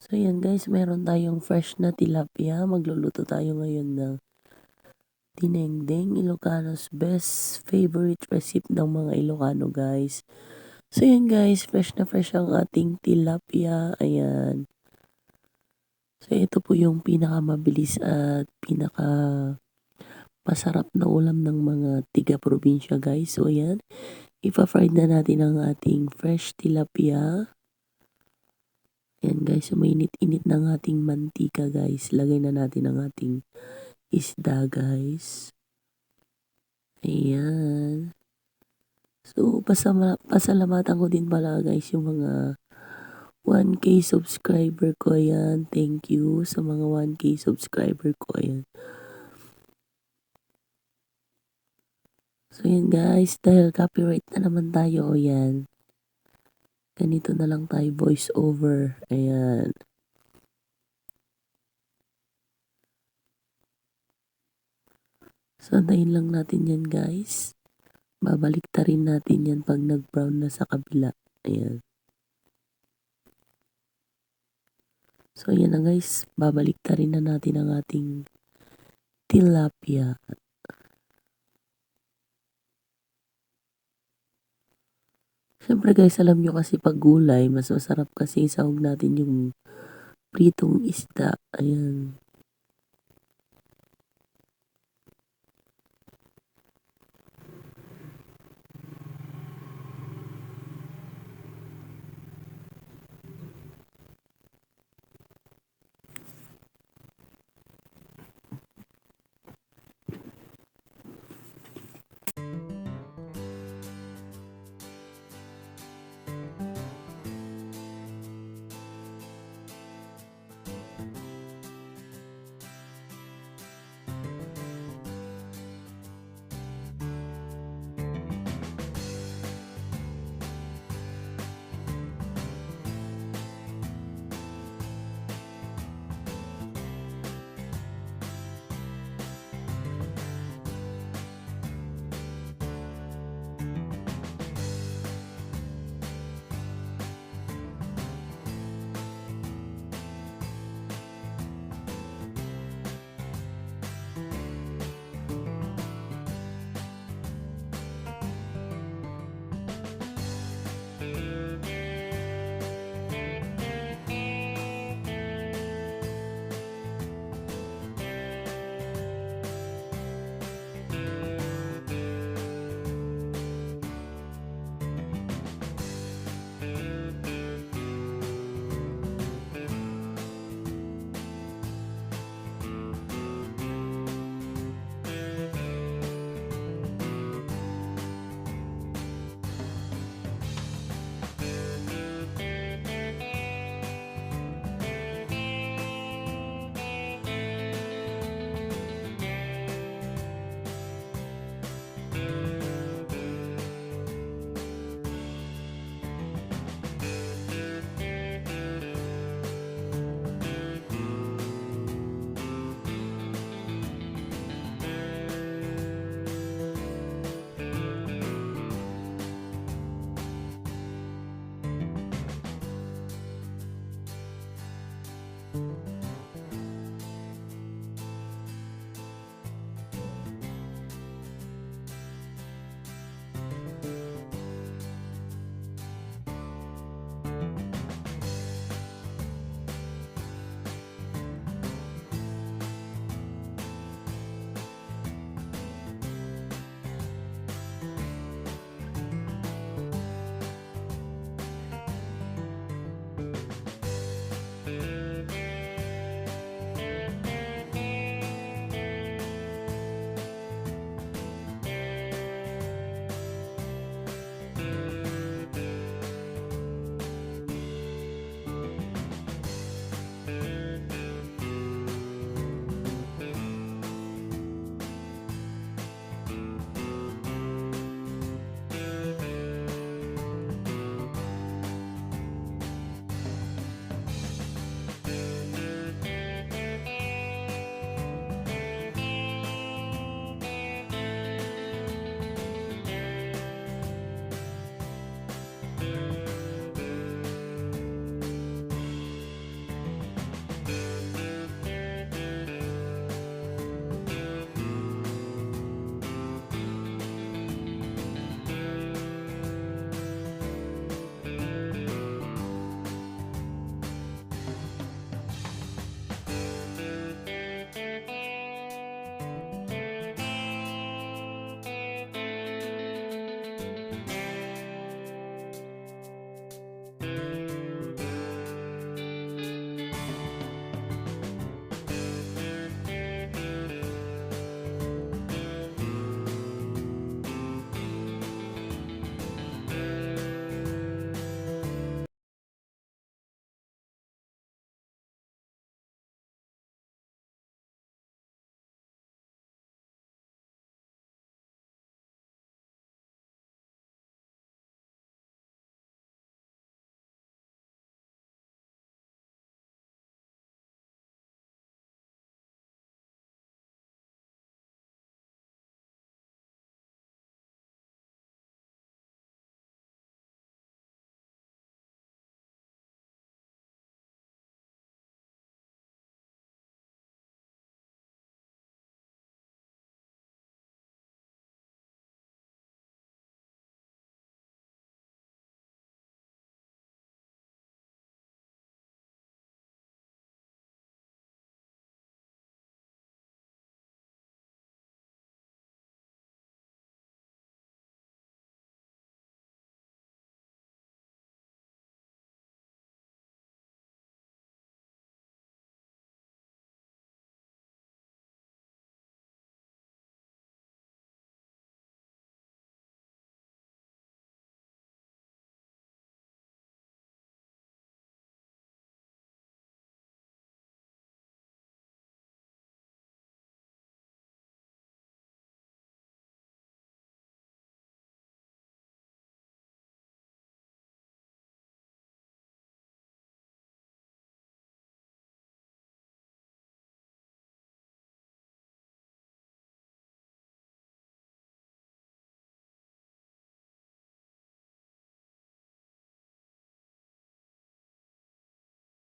So yan guys, meron tayong fresh na tilapia. Magluluto tayo ngayon ng dinengdeng, Ilocano's best favorite recipe ng mga Ilocano guys. So yan guys, fresh na fresh ang ating tilapia. Ayan. So ito po yung pinakamabilis at pinaka masarap na ulam ng mga tiga-probinsya guys. So ayan, ipa-fry na natin ang ating fresh tilapia. Ayan guys, sumainit-init ng ating mantika guys. Lagay na natin ang ating isda guys. Ayan. So, pasalamatan ko din pala guys yung mga 1K subscriber ko. Ayan. Thank you sa mga 1K subscriber ko. Ayan. So, ayan guys. Dahil copyright na naman tayo. Ayan. Ganito na lang tayo voice over. Ayan. So, antayin lang natin yan guys. Babalik ta rin natin yan pag nag-brown na sa kabila. Ayan. So, ayan na guys. Babalik ta rin na natin ang ating tilapia. Siyempre guys, alam nyo kasi pag gulay, mas masarap kasi isahog natin yung pritong isda. Ayan.